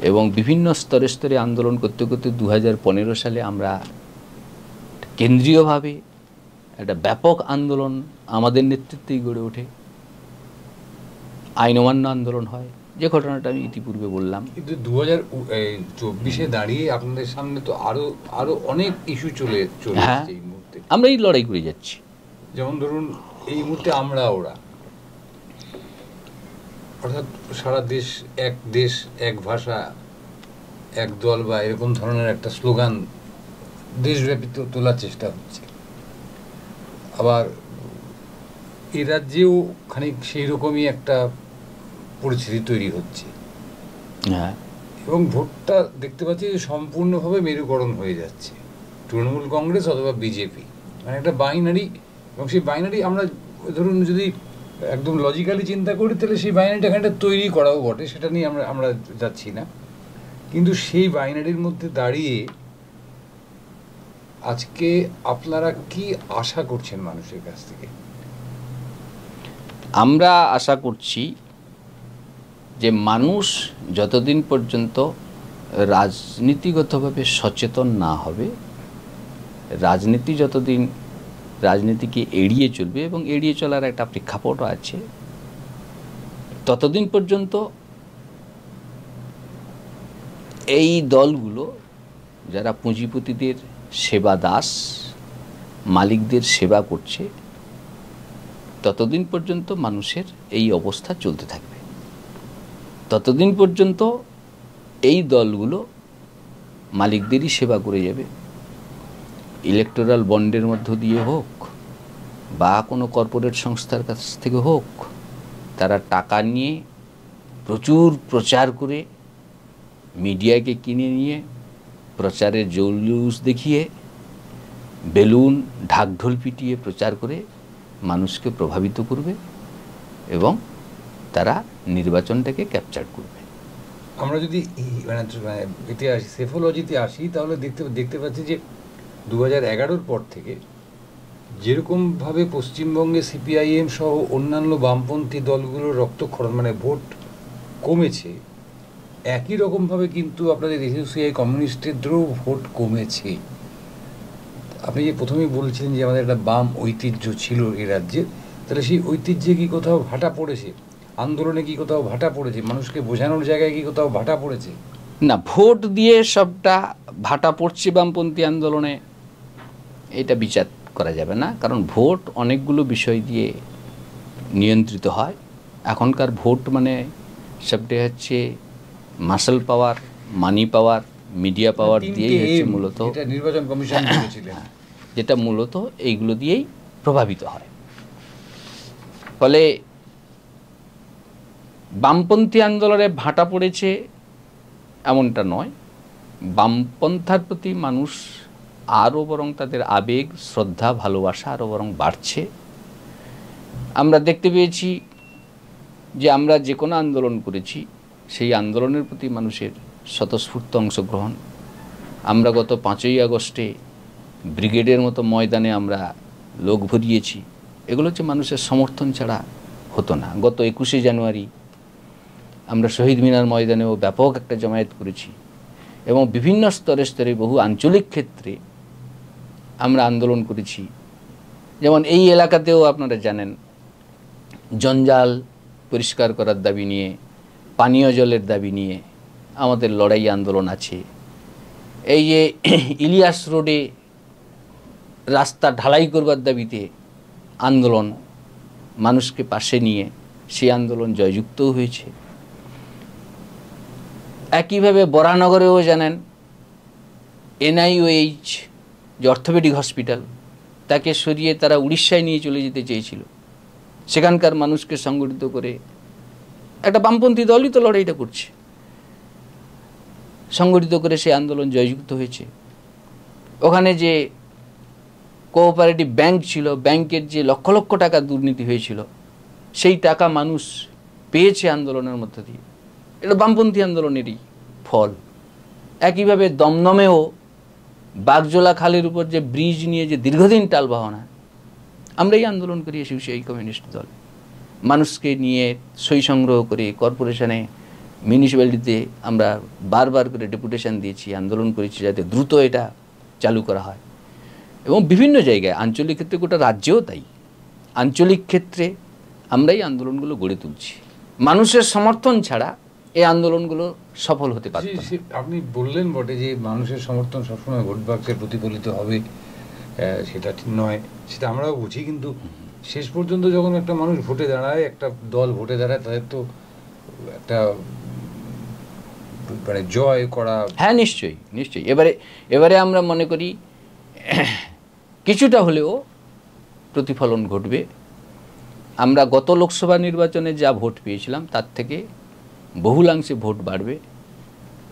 এবং বিভিন্ন স্তরে স্তরে আন্দোলন করতে করতে 2015 সালে আমরা কেন্দ্রীয়ভাবে একটা ব্যাপক আন্দোলন আমাদের নেতৃত্বেই গড়ে ওঠে, আইন অমান্য আন্দোলন হয়, যে ঘটনাটা আমি ইতিপূর্বে বললাম। কিন্তু 2024-এ দাঁড়িয়ে আপনাদের সামনে তো আরো অনেক ইস্যু চলে হ্যাঁ, এই মুহূর্তে আমরা এই লড়াই করে যাচ্ছি। যেমন ধরুন এই মুহূর্তে আমরা ওরা, অর্থাৎ সারা দেশ এক ভাষা এক দল বা এরকম ধরনের একটা স্লোগান দেশব্যাপী তোলার চেষ্টা হচ্ছে। আবার এ রাজ্যেও খানিক সেই রকমই একটা পরিস্থিতি তৈরি হচ্ছে। হ্যাঁ, এবং ভোটটা দেখতে পাচ্ছি যে সম্পূর্ণভাবে মেরুকরণ হয়ে যাচ্ছে, তৃণমূল কংগ্রেস অথবা বিজেপি, মানে একটা বাইনারি। এবং সেই বাইনারি আমরা ধরুন যদি একদম লজিক্যালি চিন্তা করি তাহলে সেই বাইনারিটা এখানটা তৈরি করাও বটে, সেটা নিয়ে আমরা যাচ্ছি না। কিন্তু সেই বাইনারির মধ্যে দাঁড়িয়ে আজকে আপনারা কি আশা করছেন মানুষের কাছ থেকে? আমরা আশা করছি যে মানুষ যতদিন পর্যন্ত রাজনীতিগতভাবে সচেতন না হবে, রাজনীতিকে এড়িয়ে চলবে এবং এড়িয়ে চলার একটা প্রেক্ষাপটও আছে, ততদিন পর্যন্ত এই দলগুলো যারা পুঁজিপতিদের সেবা দাস, মালিকদের সেবা করছে, ততদিন পর্যন্ত মানুষের এই অবস্থা চলতে থাকবে। ততদিন পর্যন্ত এই দলগুলো মালিকদেরই সেবা করে যাবে, ইলেকটোরাল বন্ডের মধ্য দিয়ে হোক বা কোনো কর্পোরেট সংস্থার কাছ থেকে হোক, তারা টাকা নিয়ে প্রচুর প্রচার করে, মিডিয়াকে কিনে নিয়ে প্রচারের জৌলুস দেখিয়ে, বেলুন ঢাকঢোল পিটিয়ে প্রচার করে মানুষকে প্রভাবিত করবে এবং তারা নির্বাচনটাকে ক্যাপচার করবে। আমরা যদি এতে আসি, সেফোলজিতে আসি, তাহলে দেখতে পাচ্ছি যে 2011-র পর থেকে যেরকমভাবে পশ্চিমবঙ্গে সিপিআইএম সহ অন্যান্য বামপন্থী দলগুলোর রক্তক্ষরণ, মানে ভোট কমেছে, একই রকমভাবে কিন্তু আপনাদের এসইউসিআই কমিউনিস্টদেরও ভোট কমেছে। আপনি যে প্রথমেই বলছিলেন যে আমাদের একটা বাম ঐতিহ্য ছিল এই রাজ্যের, তাহলে সেই ঐতিহ্যে কি কোথাও ভাটা পড়েছে? আন্দোলনে কি কোথাও ভাটা পড়েছে? মানুষকে বোঝানোর জায়গায় কি কোথাও ভাটা পড়েছে? না, ভোট দিয়ে সবটা ভাটা পড়ছে বামপন্থী আন্দোলনে, এটা বিচার করা যাবে না, কারণ ভোট অনেকগুলো বিষয় দিয়ে নিয়ন্ত্রিত হয়। এখনকার ভোট মানে সবটাই হচ্ছে মাসল পাওয়ার, মানি পাওয়ার, মিডিয়া পাওয়ার দিয়েই হচ্ছে মূলত, নির্বাচন কমিশন বলেছিলেন, যেটা মূলত এইগুলো দিয়েই প্রভাবিত হয়। ফলে বামপন্থী আন্দোলনে ভাটা পড়েছে এমনটা নয়, বামপন্থার প্রতি মানুষ আরও বরং তাদের আবেগ, শ্রদ্ধা, ভালোবাসা আরও বরং বাড়ছে। আমরা দেখতে পেয়েছি যে আমরা যে কোনো আন্দোলন করেছি, সেই আন্দোলনের প্রতি মানুষের স্বতঃস্ফূর্ত অংশগ্রহণ। আমরা গত 5ই আগস্টে ব্রিগেডের মতো ময়দানে আমরা লোক ভরিয়েছি, এগুলো হচ্ছে মানুষের সমর্থন ছাড়া হতো না। গত 21শে জানুয়ারি আমরা শহীদ মিনার ময়দানেও ব্যাপক একটা জমায়েত করেছি এবং বিভিন্ন স্তরে স্তরে বহু আঞ্চলিক ক্ষেত্রে আমরা আন্দোলন করেছি। যেমন এই এলাকাতেও আপনারা জানেন, জঞ্জাল পরিষ্কার করার দাবি নিয়ে, পানীয় জলের দাবি নিয়ে আমাদের লড়াই আন্দোলন আছে। এই যে ইলিয়াস রোডে রাস্তা ঢালাই করবার দাবিতে আন্দোলন, মানুষকে পাশে নিয়ে সেই আন্দোলন জয়যুক্তও হয়েছে। একইভাবে বরানগরেও জানেন NIOH যে অর্থোপেডিক হসপিটাল, তাকে সরিয়ে তারা উড়িষ্যায় নিয়ে চলে যেতে চেয়েছিল। সেখানকার মানুষকে সংগঠিত করে একটা বামপন্থী দলই তো লড়াইটা করছে, সংগঠিত করে সেই আন্দোলন জয়যুক্ত হয়েছে। ওখানে যে কোঅপারেটিভ ব্যাংক ছিল, ব্যাংকের যে লক্ষ লক্ষ টাকা দুর্নীতি হয়েছিল, সেই টাকা মানুষ পেয়েছে আন্দোলনের মধ্য দিয়ে। এটা বামপন্থী আন্দোলনেরই ফল। একইভাবে দমদমেও বাগজোলা খালের উপর যে ব্রিজ নিয়ে যে দীর্ঘদিন টালবাহনা, আমরাই আন্দোলন করি সিপিআই কমিউনিস্ট দল। মানুষকে নিয়ে সই সংগ্রহ করে কর্পোরেশনে, মিউনিসিপ্যালিটিতে আমরা বারবার করে ডেপুটেশন দিয়েছি, আন্দোলন করেছি যাতে দ্রুত এটা চালু করা হয়। এবং বিভিন্ন জায়গায়, আঞ্চলিক ক্ষেত্রে গোটা রাজ্যেও তাই, আঞ্চলিক ক্ষেত্রে আমরাই আন্দোলনগুলো গড়ে তুলছি। মানুষের সমর্থন ছাড়া এই আন্দোলনগুলো সফল হতে পারে না। আপনি বললেন বটে যে মানুষের সমর্থন সবসময় ভোট বাক্সে প্রতিফলিত হবে, সেটা ঠিক নয়, সেটা আমরাও বুঝি। কিন্তু শেষ পর্যন্ত যখন একটা মানুষ ভোটে দাঁড়ায়, একটা দল ভোটে দাঁড়ায়, তাদের তো একটা মানে জয় করা। হ্যাঁ, নিশ্চয়ই নিশ্চয়ই। এবারে আমরা মনে করি কিছুটা হলেও প্রতিফলন ঘটবে। আমরা গত লোকসভা নির্বাচনে যা ভোট পেয়েছিলাম তার থেকে বহুলাংশে ভোট বাড়বে,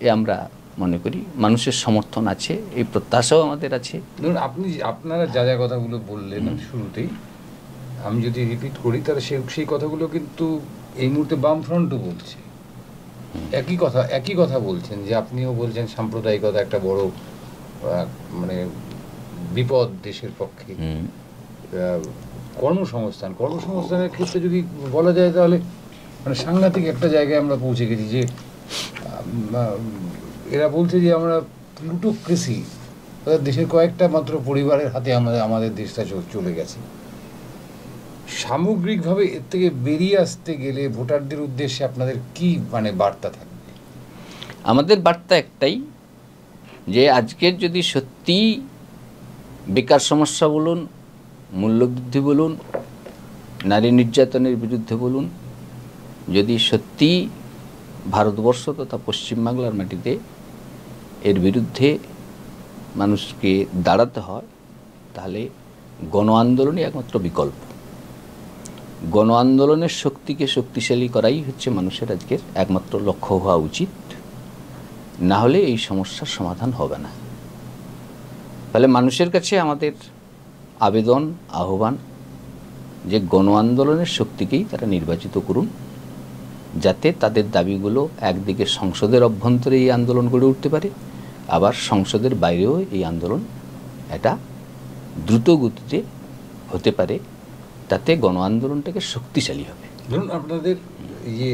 এ আমরা মনে করি। মানুষের সমর্থন আছে, এই প্রত্যাশাও আমাদের আছে। ধরুন আপনারা যা যা কথাগুলো বললেন শুরুতেই, আমি যদি রিপিট করি তাহলে সেই কথাগুলো কিন্তু এই মুহূর্তে বামফ্রন্টও বলছে। একই কথা বলছেন, যে আপনিও বলছেন সাম্প্রদায়িকতা একটা বড় মানে বিপদ দেশের পক্ষে। কর্মসংস্থানের ক্ষেত্রে যদি বলা যায় তাহলে মানে সাংঘাতিক একটা জায়গায় আমরা পৌঁছে গেছি, যে এরা বলছে যে আমরা প্লুটোক্রেসি, দেশের কয়েকটা মাত্র পরিবারের হাতে আমাদের দেশটা চলে গেছে। সামগ্রিকভাবে এর থেকে বেরিয়ে আসতে গেলে ভোটারদের উদ্দেশ্যে আপনাদের কি মানে বার্তা থাকবে? আমাদের বার্তা একটাই, যে আজকের যদি সত্যি বেকার সমস্যা বলুন, মূল্যবৃদ্ধি বলুন, নারী নির্যাতনের বিরুদ্ধে বলুন, যদি সত্যি ভারতবর্ষ তথা পশ্চিমবাংলার মাটিতে এর বিরুদ্ধে মানুষকে দাঁড়াতে হয়, তাহলে গণ আন্দোলনই একমাত্র বিকল্প। গণ আন্দোলনের শক্তিকে শক্তিশালী করাই হচ্ছে মানুষের আজকের একমাত্র লক্ষ্য হওয়া উচিত, না হলে এই সমস্যার সমাধান হবে না। তাহলে মানুষের কাছে আমাদের আবেদন, আহ্বান, যে গণ আন্দোলনের শক্তিকেই তারা নির্বাচিত করুন, যাতে তাদের দাবিগুলো একদিকে সংসদের অভ্যন্তরে এই আন্দোলন গড়ে উঠতে পারে, আবার সংসদের বাইরেও এই আন্দোলন এটা দ্রুত গতিতে হতে পারে, তাতে গণ আন্দোলনটাকে শক্তিশালী হবে। ধরুন আপনাদের যে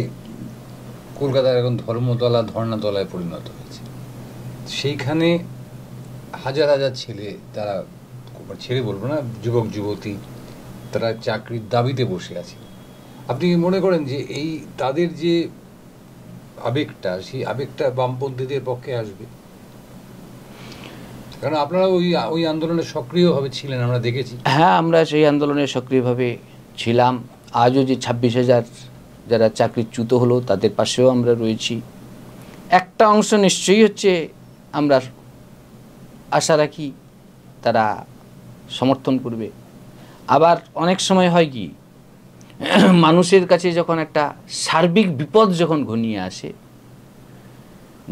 কলকাতার এখন ধর্মতলা ধর্ণাতলায় পরিণত হয়েছে, সেইখানে হাজার হাজার ছেলে, তারা ছেলে বলবো না, যুবক যুবতী, তারা চাকরির দাবিতে বসে আছে। আপনি মনে করেন যে এই তাদের যে আবেগটা, সেই আবেগটা বামপন্থীদের পক্ষে আসবে? কারণ আপনারা ওই আন্দোলনে সক্রিয়ভাবে ছিলেন, আমরা দেখেছি। হ্যাঁ, আমরা সেই আন্দোলনে সক্রিয়ভাবে ছিলাম। আজও যে 26,000 যারা চাকরিচ্যুত হলো, তাদের পাশেও আমরা রয়েছি। একটা অংশ নিশ্চয়ই হচ্ছে আমরা আশা রাখি তারা সমর্থন করবে। আবার অনেক সময় হয় কি, মানুষের কাছে যখন একটা সার্বিক বিপদ যখন ঘনিয়ে আসে,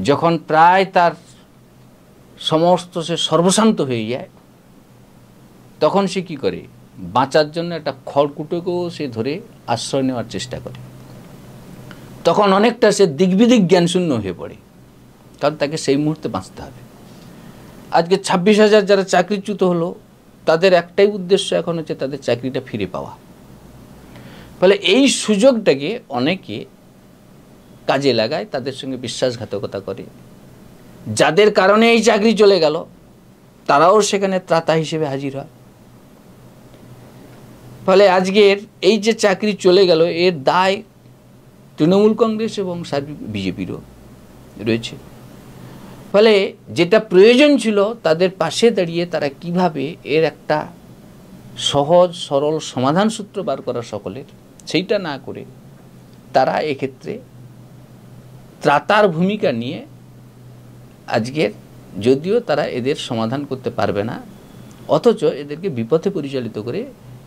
যখন প্রায় তার সমস্ত সে সর্বশান্ত হয়ে যায়, তখন সে কী করে, বাঁচার জন্য একটা খড়কুটোকেও সে ধরে আশ্রয় নেওয়ার চেষ্টা করে। তখন অনেকটা সে দিগ্বিদিক জ্ঞানশূন্য হয়ে পড়ে, কারণ তাকে সেই মুহূর্তে বাঁচতে হবে। আজকে 26,000 যারা চাকরিচ্যুত হলো, তাদের একটাই উদ্দেশ্য এখন হচ্ছে তাদের চাকরিটা ফিরে পাওয়া। ফলে এই সুযোগটাকে অনেকে কাজে লাগায়, তাদের সঙ্গে বিশ্বাসঘাতকতা করে। যাদের কারণে এই চাকরি চলে গেল, তারাও সেখানে ত্রাতা হিসেবে হাজির হয়। ফলে আজকের এই যে চাকরি চলে গেল, এর দায় তৃণমূল কংগ্রেস এবং সার্বিক বিজেপিরও রয়েছে। ফলে যেটা প্রয়োজন ছিল, তাদের পাশে দাঁড়িয়ে তারা কিভাবে এর একটা সহজ সরল সমাধান সূত্র বার করা সকলের, সেইটা না করে তারা এক্ষেত্রে ত্রাতার ভূমিকা নিয়ে আজকের, যদিও তারা এদের সমাধান করতে পারবে না, অথচ এদেরকে বিপথে পরিচালিত করে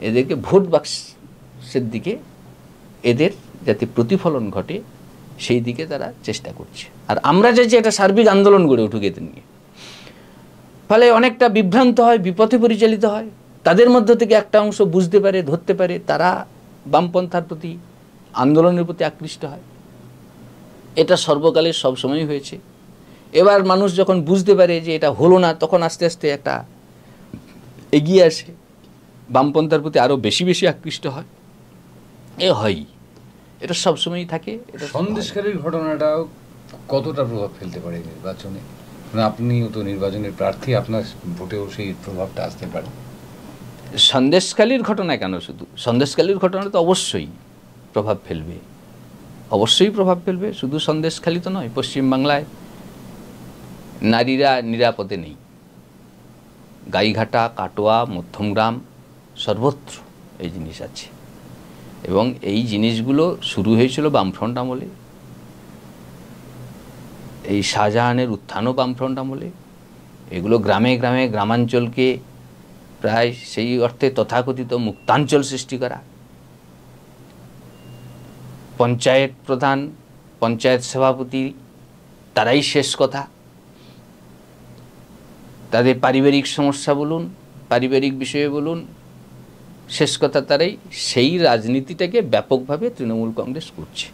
এদেরকে ভোট বাক্সের দিকে এদের যাতে প্রতিফলন ঘটে সেই দিকে তারা চেষ্টা করছে। আর আমরা চাইছি একটা সার্বিক আন্দোলন গড়ে উঠুক এদের নিয়ে। ফলে অনেকটা বিভ্রান্ত হয়, বিপথে পরিচালিত হয়। তাদের মধ্য থেকে একটা অংশ বুঝতে পারে, ধরতে পারে, তারা বামপন্থার প্রতি, আন্দোলনের প্রতি আকৃষ্ট হয়। এটা সর্বকালে সবসময়ই হয়েছে। এবার মানুষ যখন বুঝতে পারে যে এটা হলো না, তখন আস্তে আস্তে একটা এগিয়ে আসে, বামপন্থার প্রতি আরও বেশি বেশি আকৃষ্ট হয়। হয়ই, এটা সবসময়ই থাকে। এটা সন্দেশকারীর ঘটনাটাও কতটা প্রভাব ফেলতে পারে নির্বাচনে? মানে আপনিও তো নির্বাচনের প্রার্থী, আপনার ভোটেও সেই প্রভাবটা আসতে পারে। সন্দেশখালীর ঘটনা কেন, শুধু সন্দেশখালীর ঘটনা তো অবশ্যই প্রভাব ফেলবে, অবশ্যই প্রভাব ফেলবে। শুধু সন্দেশখালী তো নয়, পশ্চিমবাংলায় নারীরা নিরাপদে নেই। গাইঘাটা, কাটোয়া, মধ্যমগ্রাম সর্বত্র এই জিনিস আছে। এবং এই জিনিসগুলো শুরু হয়েছিল বামফ্রন্ট আমলে, এই শাহজাহানের উত্থানও বামফ্রন্ট আমলে। এগুলো গ্রামে গ্রামে, গ্রামাঞ্চলকে প্রায় সেই অর্থে তথাকথিত মুক্তাঞ্চল সৃষ্টি করা। পঞ্চায়েত প্রধান, পঞ্চায়েত সভাপতি তারাই শেষ কথা। তাদের পারিবারিক সমস্যা বলুন, পারিবারিক বিষয়ে বলুন, শেষ কথা তারাই। সেই রাজনীতিটাকে ব্যাপকভাবে তৃণমূল কংগ্রেস করছে।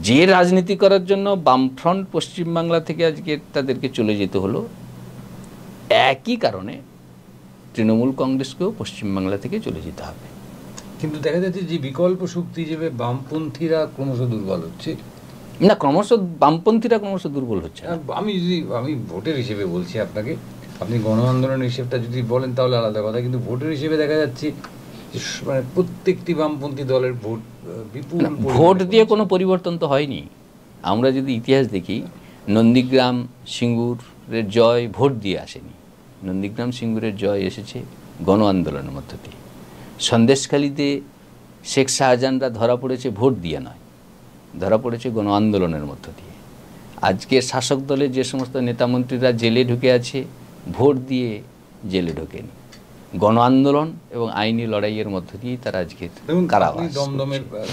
যে রাজনীতি করার জন্য বামফ্রন্ট পশ্চিমবাংলা থেকে আজকে তাদেরকে চলে যেতে হলো, একই কারণে তৃণমূল কংগ্রেসকেও পশ্চিমবাংলা থেকে চলে যেতে হবে। কিন্তু দেখা যাচ্ছে যে বিকল্প শক্তি হিসেবে বামপন্থীরা ক্রমশ দুর্বল হচ্ছে। না, বামপন্থীরা ক্রমশ দুর্বল হচ্ছে। আমি ভোটের হিসেবে বলছি আপনাকে, আপনি গণ আন্দোলনের হিসেবটা যদি বলেন তাহলে আলাদা কথা, কিন্তু ভোটের হিসেবে দেখা যাচ্ছে মানে প্রত্যেকটি বামপন্থী দলের ভোট বিপুল ভোট দিয়ে কোনো পরিবর্তন তো হয়নি। আমরা যদি ইতিহাস দেখি, নন্দীগ্রাম সিঙ্গুরের জয় ভোট দিয়ে আসেনি। নন্দীগ্রাম সিঙ্গুরের জয় এসেছে গণ আন্দোলনের মধ্য দিয়ে। সন্দেশখালীতে শেখ শাহজাহানরা ধরা পড়েছে ভোট দিয়ে নয়, ধরা পড়েছে গণ আন্দোলনের মধ্য দিয়ে। আজকে শাসক দলের যে সমস্ত নেতামন্ত্রীরা জেলে ঢুকে আছে, ভোট দিয়ে জেলে ঢোকেনি, গণ আন্দোলন এবং আইনি লড়াইয়ের মধ্য দিয়েই তারা আজকে কারাবাস।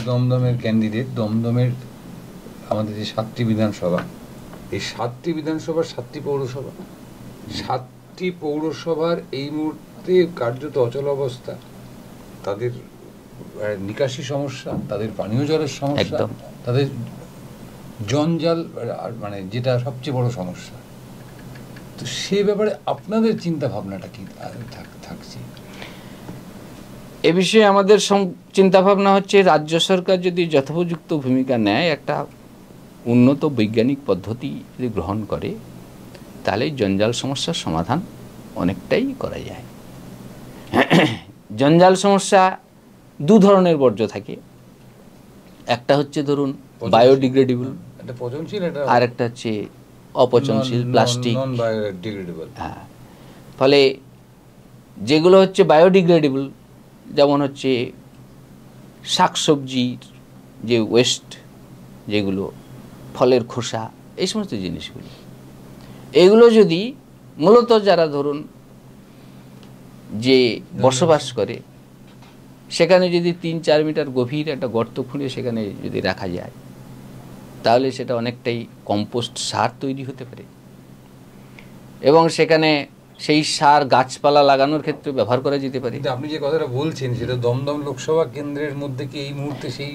দমদমের ক্যান্ডিডেট, দমদমের আমাদের যে 7টি বিধানসভা, এই 7টি বিধানসভার 7টি পৌরসভা, 7টি পৌরসভার এই মুহূর্তে কার্যত অচল অবস্থা। তাদের নিকাশি সমস্যা, তাদের পানীয় জলের সমস্যা, তাদের জঞ্জাল, মানে যেটা সবচেয়ে বড় সমস্যা। তো সে ব্যাপারে আপনাদের চিন্তা ভাবনাটা কি থাকছে? এ বিষয়ে আমাদের চিন্তাভাবনা হচ্ছে, রাজ্য সরকার যদি যথোপযুক্ত ভূমিকা নেয়, একটা উন্নত বৈজ্ঞানিক পদ্ধতি যদি গ্রহণ করে, তাহলে জঞ্জাল সমস্যার সমাধান অনেকটাই করা যায়। জঞ্জাল সমস্যা দু ধরনের বর্জ্য থাকে। একটা হচ্ছে ধরুন বায়োডিগ্রেডেবল, আর একটা হচ্ছে অপচনশীল প্লাস্টিক। হ্যাঁ, ফলে যেগুলো হচ্ছে বায়োডিগ্রেডেবল, যেমন হচ্ছে শাকসবজির যে ওয়েস্ট, যেগুলো ফলের খোসা, এই সমস্ত জিনিসগুলো, এগুলো যদি মূলত যারা ধরুন যে বসবাস করে, সেখানে যদি 3-4 মিটার গভীর একটা গর্ত খুঁড়ে সেখানে যদি রাখা যায়, তাহলে সেটা অনেকটাই কম্পোস্ট সার তৈরি হতে পারে। এবং সেখানে সেই সার গাছপালা লাগানোর ক্ষেত্রে ব্যবহার করা যেতে পারে। আপনি যে কথাটা বলছেন, সেটা দমদম লোকসভা কেন্দ্রের মধ্যে কি এই মুহূর্তে সেই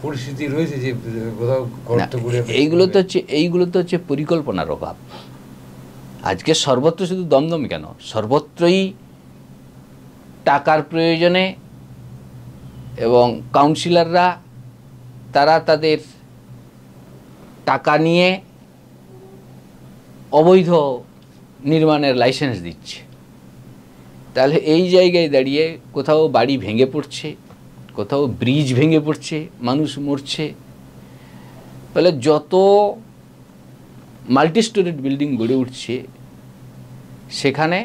পরিস্থিতি রয়েছে যে কোথাও গর্ত খুঁড়ে? এইগুলো তো হচ্ছে পরিকল্পনার অভাব। আজকে সর্বত্র, শুধু দমদম কেন, সর্বত্রই টাকার প্রয়োজনে এবং কাউন্সিলররা তারা তাদের টাকা নিয়ে অবৈধ নির্মাণের লাইসেন্স দিচ্ছে। তাহলে এই জায়গায় দাঁড়িয়ে কোথাও বাড়ি ভেঙে পড়ছে, কোথাও ব্রিজ ভেঙে পড়ছে, মানুষ মরছে। ফলে যত মাল্টি স্টোরেড বিল্ডিং গড়ে উঠছে, সেখানে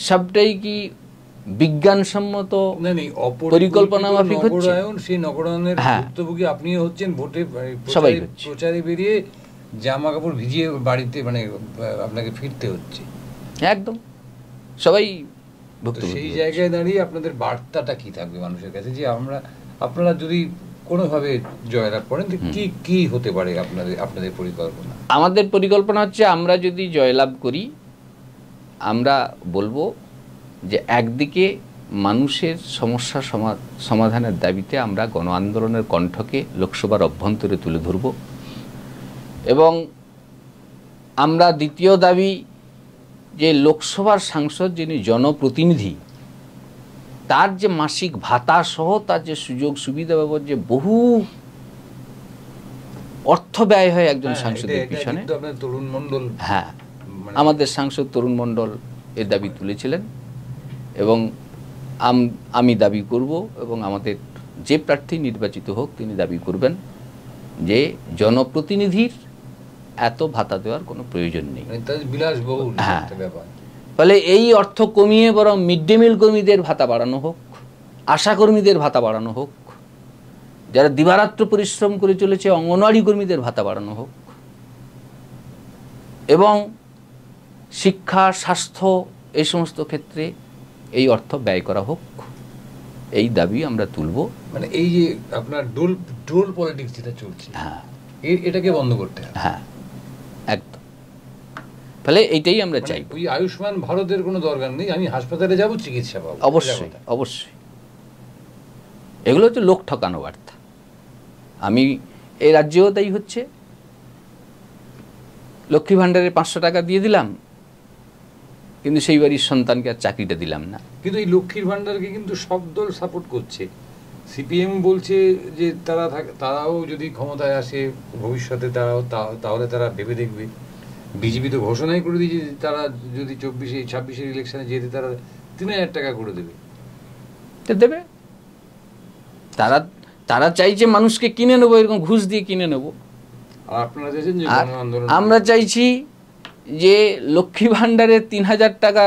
সবটাই কি বিজ্ঞানসম্মত পরিকল্পনা মাফিক হচ্ছে? সেই নগরায়নের ভুক্তভোগী আপনিও হচ্ছেন, ভোটে সবাই প্রচারে বেরিয়ে জামা কাপড় ভিজিয়ে বাড়িতে মানে আপনাকে ফিরতে হচ্ছে। একদম। সবাই তো সেই জায়গায় দাঁড়িয়ে আপনাদের বার্তাটা কি থাকবে মানুষের কাছে, যে আপনারা যদি কোনোভাবে জয়লাভ করেন কি হতে পারে আপনাদের পরিকল্পনা? আমাদের পরিকল্পনা হচ্ছে, আমরা যদি জয়লাভ করি, আমরা বলবো যে একদিকে মানুষের সমস্যা সমাধানের দাবিতে আমরা গণ আন্দোলনের কণ্ঠকে লোকসভার অভ্যন্তরে তুলে ধরব, এবং আমরা দ্বিতীয় দাবি যে লোকসভার সাংসদ যিনি জনপ্রতিনিধি, তার যে মাসিক ভাতা সহ তার যে সুযোগ সুবিধা ব্যবহার, যে বহু অর্থ ব্যয় হয় একজন সাংসদের পিছনে। তরুণ মণ্ডল, হ্যাঁ, আমাদের সাংসদ তরুণ মণ্ডল এর দাবি তুলেছিলেন, এবং আমি দাবি করব, এবং আমাদের যে প্রার্থী নির্বাচিত হোক তিনি দাবি করবেন যে জনপ্রতিনিধির এত ভাতা দেওয়ার কোনো প্রয়োজন নেই। হ্যাঁ, ফলে এই অর্থ কমিয়ে বরং মিড ডে মিল কর্মীদের ভাতা বাড়ানো হোক, আশাকর্মীদের ভাতা বাড়ানো হোক, যারা দিবারাত্র পরিশ্রম করে চলেছে অঙ্গনওয়াড়ি কর্মীদের ভাতা বাড়ানো হোক, এবং শিক্ষা, স্বাস্থ্য এই সমস্ত ক্ষেত্রে এই অর্থ ব্যয় করা হোক, এই দাবি আমরা তুলব। মানে এই যে আপনার ডোল পলিটিক্স যেটা চলছে, হ্যাঁ, এটাকে বন্ধ করতে হবে। হ্যাঁ, একদম। ফলে এইটাই আমরা চাই। ওই আয়ুষ্মান ভারতের কোনো দরকার নেই, আমি হাসপাতালে যাব, চিকিৎসা পাবো। অবশ্যই, অবশ্যই। এগুলো হচ্ছে লোক ঠকানো বার্তা। আমি এই রাজ্যেও তাই হচ্ছে, লক্ষ্মী ভাণ্ডারে 500 টাকা দিয়ে দিলাম, কিন্তু সেই বাড়ির সন্তানকে আর চাকরিটা দিলাম না। কিন্তু এই লক্ষ্মীর ভাণ্ডারকে কিন্তু সব দল সাপোর্ট করছে। সিপিএম বলছে যে তারাও যদি ক্ষমতায় আসে ভবিষ্যতে তাহলে তারা ভেবে দেখবে। বিজেপি তো ঘোষণাই করে দিয়েছে তারা যদি 26-এর ইলেকশনে যেতে তারা 3000 টাকা করে দেবে। তারা চাইছে মানুষকে কিনে নেবো, এরকম ঘুষ দিয়ে কিনে নেবো। আর আপনারা চাইছেন যে আমরা চাইছি যে লক্ষ্মী ভাণ্ডারে 3000 টাকা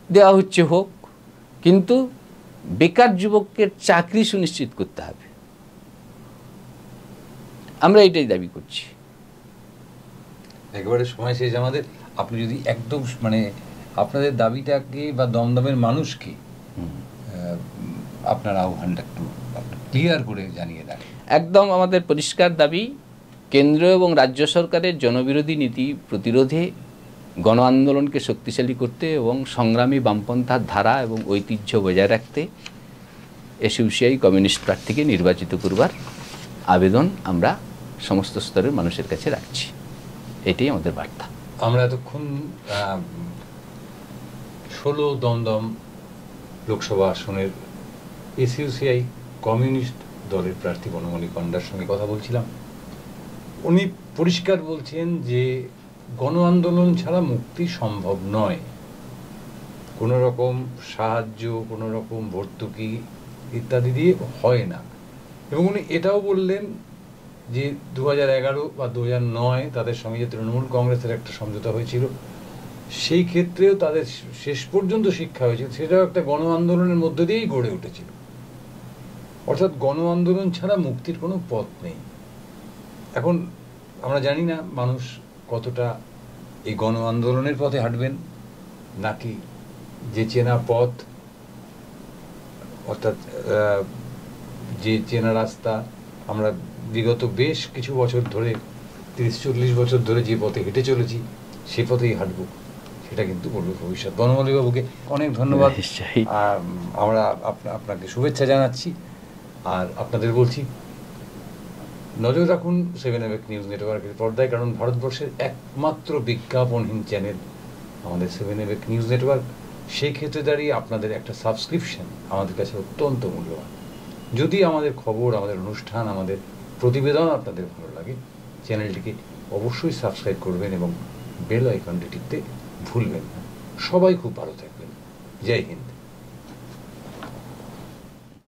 দেওয়া হচ্ছে হোক, কিন্তু বেকার যুবককে চাকরি সুনিশ্চিত করতে হবে। আমরা এটাই দাবি করছি। একেবারে সময় শেষ আমাদের। আপনি যদি একদম মানে আপনাদের দাবিটাকে বা দমদমের মানুষকে আপনার আহ্বানটা একটু ক্লিয়ার করে জানিয়ে দেন। একদম আমাদের পরিষ্কার দাবি, কেন্দ্র এবং রাজ্য সরকারের জনবিরোধী নীতি প্রতিরোধে গণ আন্দোলনকে শক্তিশালী করতে এবং সংগ্রামী বামপন্থার ধারা এবং ঐতিহ্য বজায় রাখতে এসইউসিআই কমিউনিস্ট প্রার্থীকে নির্বাচিত করবার আবেদন আমরা সমস্ত স্তরের মানুষের কাছে রাখছি। এটাই আমাদের বার্তা। আমরা এতক্ষণ 16 দমদম লোকসভা আসনের এসইউসিআই কমিউনিস্ট দলের প্রার্থী বনমালী পান্ডার সঙ্গে কথা বলছিলাম। উনি পরিষ্কার বলছেন যে গণ আন্দোলন ছাড়া মুক্তি সম্ভব নয়, কোনো রকম সাহায্য, কোনো রকম ভর্তুকি ইত্যাদি দিয়ে হয় না। এবং উনি এটাও বললেন যে 2011 বা 2009 তাদের সঙ্গে যে তৃণমূল কংগ্রেসের একটা সমঝোতা হয়েছিল, সেই ক্ষেত্রেও তাদের শেষ পর্যন্ত শিক্ষা হয়েছিল, সেটাও একটা গণ আন্দোলনের মধ্য দিয়েই গড়ে উঠেছিল। অর্থাৎ গণ আন্দোলন ছাড়া মুক্তির কোনো পথ নেই। এখন আমরা জানি না মানুষ কতটা এই গণ আন্দোলনের পথে হাঁটবেন, নাকি যে চেনা পথ, অর্থাৎ যে চেনা রাস্তা আমরা বিগত বেশ কিছু বছর ধরে 30-40 বছর ধরে যে পথে হেঁটে চলেছি সে পথেই হাঁটবো, সেটা কিন্তু বলবো ভবিষ্যৎ। বনমালী বাবুকে অনেক ধন্যবাদ। আমরা আপনাকে শুভেচ্ছা জানাচ্ছি, আর আপনাদের বলছি নজর রাখুন 7 নিউজ নেটওয়ার্কের পর্দায়, কারণ ভারতবর্ষের একমাত্র বিজ্ঞাপনহীন চ্যানেল আমাদের 7 নিউজ নেটওয়ার্ক। সেই ক্ষেত্রে দাঁড়িয়ে আপনাদের একটা সাবস্ক্রিপশন আমাদের কাছে অত্যন্ত মূল্যবান। যদি আমাদের খবর, আমাদের অনুষ্ঠান, আমাদের প্রতিবেদন আপনাদের ভালো লাগে, চ্যানেলটিকে অবশ্যই সাবস্ক্রাইব করবেন এবং বেল আইকনটি টিপতে ভুলবেন না। সবাই খুব ভালো থাকবেন। জয় হিন্দ।